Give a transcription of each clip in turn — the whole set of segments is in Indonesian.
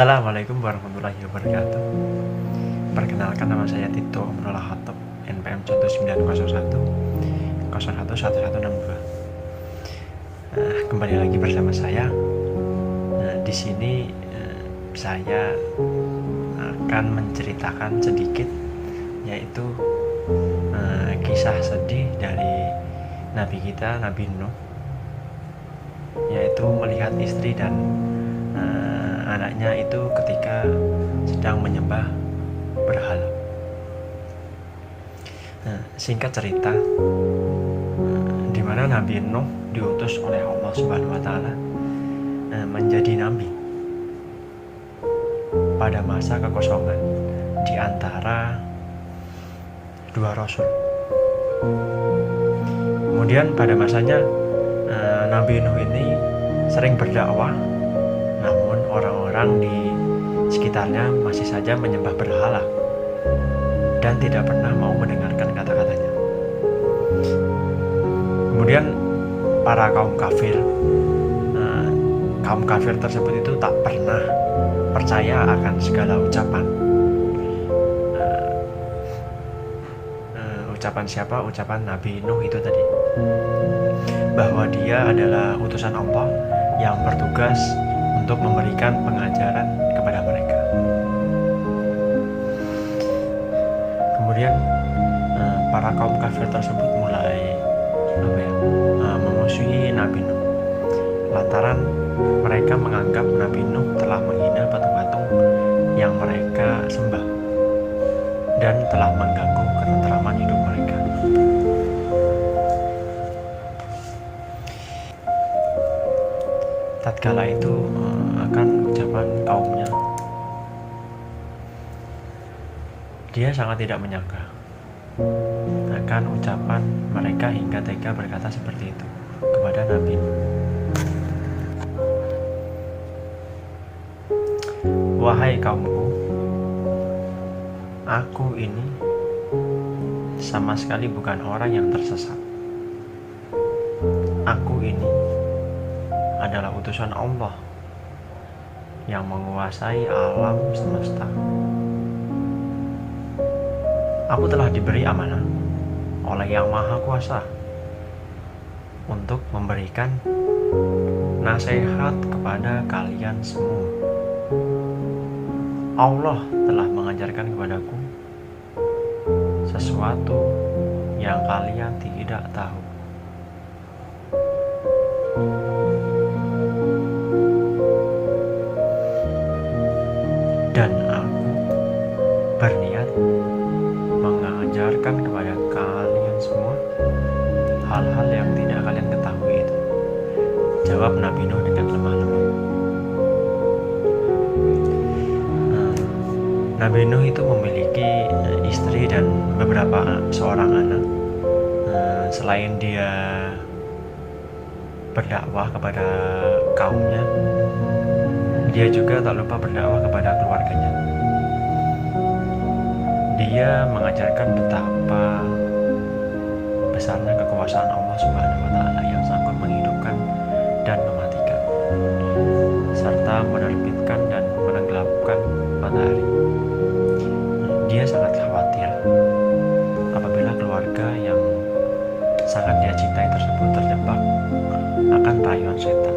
Assalamualaikum warahmatullahi wabarakatuh. Perkenalkan, nama saya Tito Amrullah Hattab, NPM 1901 011162. Kembali lagi bersama saya. Di sini saya akan menceritakan sedikit, yaitu kisah sedih dari Nabi kita, Nabi Nuh, yaitu melihat istri dan anaknya itu ketika sedang menyembah berhala. Singkat cerita, di mana Nabi Nuh diutus oleh Allah Subhanahu wa Ta'ala menjadi nabi pada masa kekosongan di antara dua rasul. Kemudian pada masanya Nabi Nuh ini sering berdakwah, namun orang-orang di sekitarnya masih saja menyembah berhala dan tidak pernah mau mendengarkan kata-katanya. Kemudian para kaum kafir tersebut itu tak pernah percaya akan segala ucapan. Ucapan siapa? Ucapan Nabi Nuh itu tadi, bahwa dia adalah utusan Allah yang bertugas untuk memberikan pengajaran kepada mereka. Kemudian para kaum kafir tersebut mulai memusuhi Nabi Nuh lantaran mereka menganggap Nabi Nuh telah menghina patung-patung yang mereka sembah dan telah mengganggu ketentraman hidup mereka. Tatkala itu akan ucapan kaumnya, dia sangat tidak menyangka akan ucapan mereka hingga tega berkata seperti itu kepada Nabi Nuh. Wahai kaumku, aku ini sama sekali bukan orang yang tersesat. Aku ini adalah utusan Allah yang menguasai alam semesta. Aku telah diberi amanah oleh Yang Maha Kuasa untuk memberikan nasihat kepada kalian semua. Allah telah mengajarkan kepadaku sesuatu yang kalian tidak tahu. Dan aku berniat mengajarkan kepada kalian semua hal-hal yang tidak kalian ketahui itu, jawab Nabi Nuh dengan lemah lembut. Nabi Nuh itu memiliki istri dan seorang anak. Selain dia berdakwah kepada kaumnya, dia juga tak lupa berdakwah kepada keluarganya. Dia mengajarkan betapa besarnya kekuasaan Allah Subhanahu wa Ta'ala yang sanggup menghidupkan dan mematikan, serta menerbitkan dan menenggelamkan matahari. Dia sangat khawatir apabila keluarga yang sangat dia cintai tersebut terjebak akan rayuan setan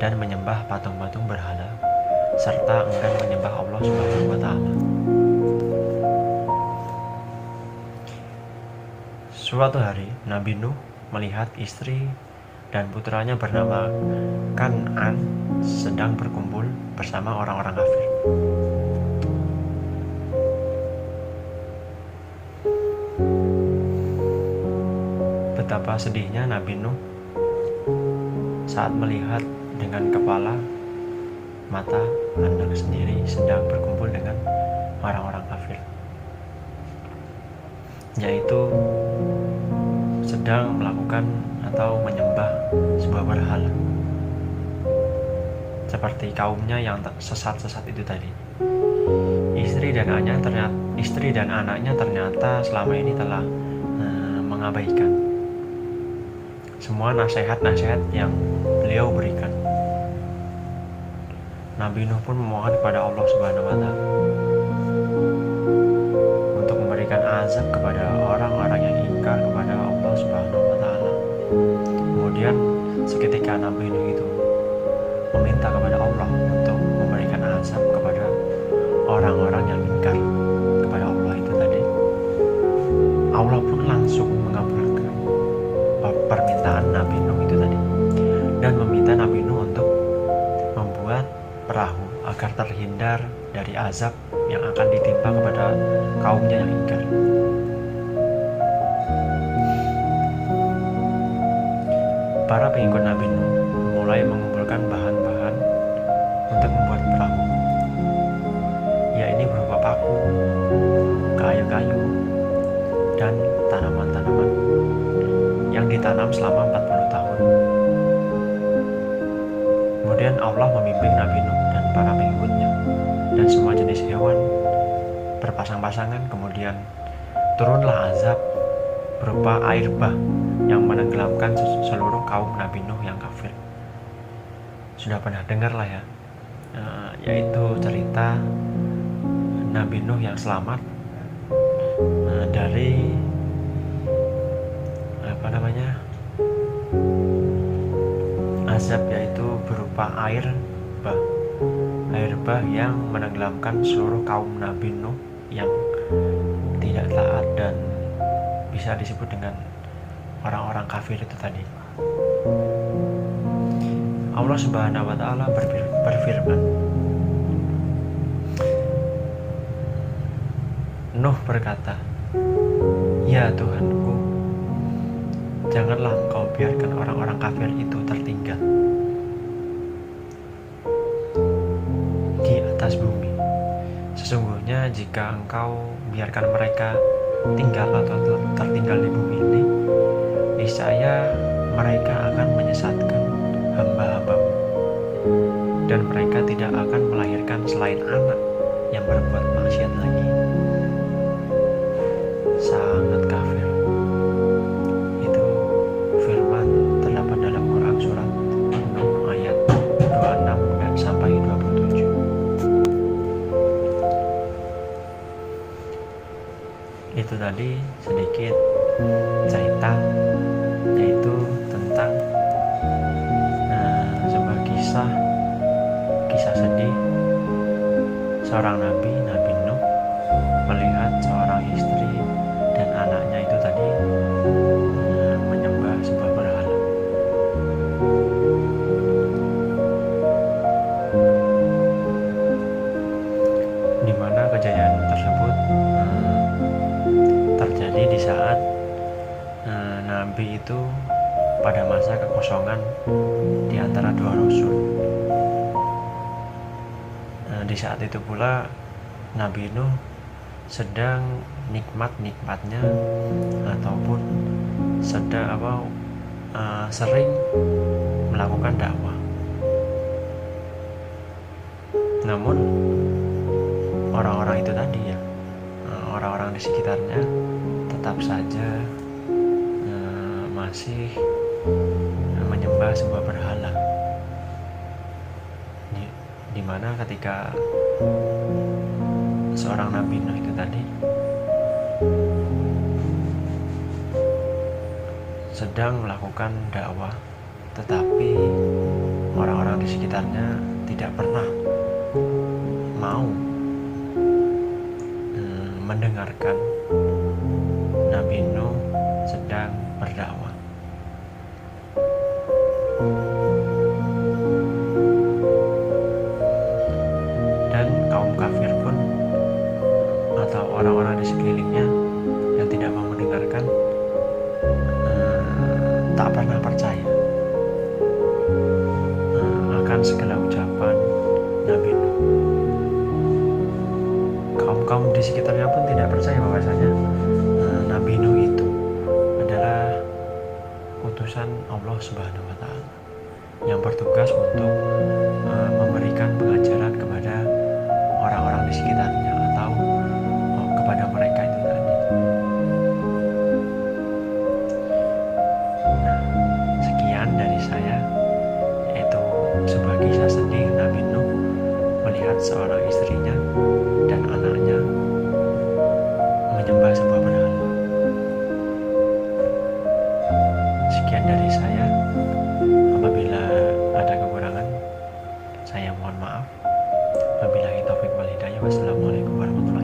dan menyembah patung-patung berhala, serta enggan menyembah Allah Subhanahu wa Ta'ala. Suatu hari Nabi Nuh melihat istri dan putranya bernama Kan'an sedang berkumpul bersama orang-orang kafir. Betapa sedihnya Nabi Nuh saat melihat dengan kepala mata anak sendiri sedang berkumpul dengan orang-orang kafir, yaitu sedang melakukan atau menyembah sebuah berhala seperti kaumnya yang sesat-sesat itu tadi. Istri dan anaknya ternyata selama ini telah mengabaikan semua nasihat-nasihat yang beliau berikan. Nabi Nuh pun memohon kepada Allah Subhanahu wa Ta'ala untuk memberikan azab kepada orang-orang yang ingkar kepada Allah Subhanahu wa Ta'ala. Kemudian seketika Nabi Nuh itu meminta kepada Allah untuk memberikan azab kepada orang-orang yang ingkar kepada Allah itu tadi, Allah pun langsung mengabulkan permintaan Nabi Nuh itu tadi dan meminta Nabi Nuh untuk membuat perahu agar terhindar dari azab yang akan ditimpa kepada kaumnya yang ingkar. Para pengikut Nabi Nuh mulai mengumpulkan bahan-bahan untuk membuat perahu, yaitu berupa paku, kayu-kayu, dan tanaman-tanaman yang ditanam selama 40 tahun. Kemudian Allah membimbing Nabi Nuh dan para pengikutnya dan semua jenis hewan berpasang-pasangan. Kemudian turunlah azab berupa air bah yang menenggelamkan seluruh kaum Nabi Nuh yang kafir. Sudah pernah dengar lah ya, yaitu cerita Nabi Nuh yang selamat dari azab, yaitu berupa air bah yang menenggelamkan seluruh kaum Nabi Nuh yang tidak taat dan bisa disebut dengan orang-orang kafir itu tadi. Allah Subhanahu wa Ta'ala berfirman, Nuh berkata, "Ya Tuhanku, janganlah Engkau biarkan orang-orang kafir itu tertinggal di atas bumi. Sesungguhnya jika Engkau biarkan mereka tinggal atau tertinggal di bumi ini, niscaya mereka akan menyesatkan hamba-hambamu, dan mereka tidak akan melahirkan selain anak yang berbuat maksiat lagi." Sangat kafir. Itu firman terdapat dalam Quran surat Nuh ayat 26 dan sampai 27. Itu tadi sedikit cerita, yaitu tentang sebuah kisah sedih seorang nabi Nuh melihat seorang istri dan anaknya itu tadi menyembah sebuah berhala. Di mana kejadian tersebut terjadi di saat Nabi itu pada masa kekosongan di antara dua rasul. Di saat itu pula Nabi Nuh sedang nikmat-nikmatnya ataupun sering melakukan dakwah. Namun orang-orang itu tadi ya, orang-orang di sekitarnya tetap saja masih menyembah sebuah berhala. Di mana ketika seorang Nabi Nuh itu tadi sedang melakukan dakwah, tetapi orang-orang di sekitarnya tidak pernah mau mendengarkan Nabi Nuh sedang berdakwah. Dan kaum kafir pun atau orang-orang di sekelilingnya yang tidak mau mendengarkan tak pernah percaya akan segala ucapan Nabi Nuh. Kaum di sekitarnya pun tidak percaya bahwasanya Nabi Nuh itu adalah utusan Allah Subhanahu wa Ta'ala yang bertugas untuk memberikan pengajaran kepada orang-orang di sekitarnya atau kepada mereka itu tadi. Nah, sekian dari saya, yaitu sebuah kisah sedih Nabi Nuh seorang istrinya dan anaknya menyembah sebuah berhala. Sekian dari saya. Apabila ada kekurangan, saya mohon maaf. Wabillahi taufiq wal hidayah. Wassalamualaikum warahmatullahi wabarakatuh.